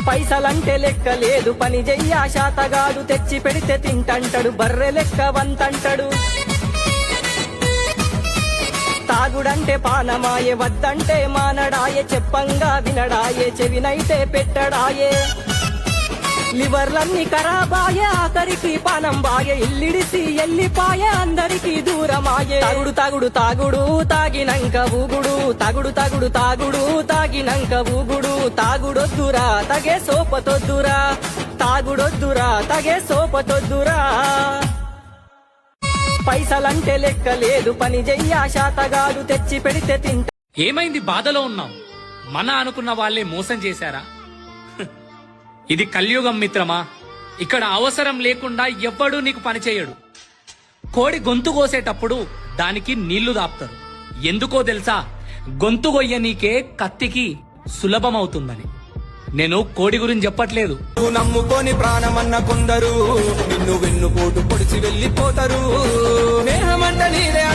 పైసలంటే లెక్క లేదు పని చెయ్యా శాతగాడు తెచ్చి పెడితే తింటంటాడు బర్రె లెక్క వంతంటాడు తాగుడంటే పానమాయే వద్దంటే మానడాయే చెప్పంగా వినడాయే చెవినైతే పెట్టడాయే లివర్లన్నీ ఖరాబాయే ఆఖరికి పానం బాయే ఇల్లిడిసి ఎల్లిపాయే అందరికి దూరమాయే తాగుడు తాగుడు తాగుడు తాగినంక ఊగుడు తాగుడు తాగుడు తాగుడు తాగినంక ఊగుడు తాగుడొద్దురా తగే సోపతొద్దురా తాగుడొద్దురా తగే సోపతొద్దురా పైసలంటే లెక్క లేదు పని చెయ్యా శాతగాడు తెచ్చి పెడితే తింటా. ఏమైంది బాధలో ఉన్నాం? మన అనుకున్న వాళ్లే మోసం చేశారా? ఇది కలియుగం మిత్రమా. ఇక్కడ అవసరం లేకుండా ఎవ్వడూ నీకు పని చేయడు. కోడి గొంతు కోసేటప్పుడు దానికి నీళ్లు దాపుతారు. ఎందుకో తెలుసా? గొంతు గొయ్య నీకే కత్తికి సులభమవుతుందని. నేను కోడి గురించి చెప్పట్లేదు. నమ్ముకొని ప్రాణమన్న కొందరు నిన్ను వెన్నుపోటు పొడిచి వెళ్ళిపోతారు.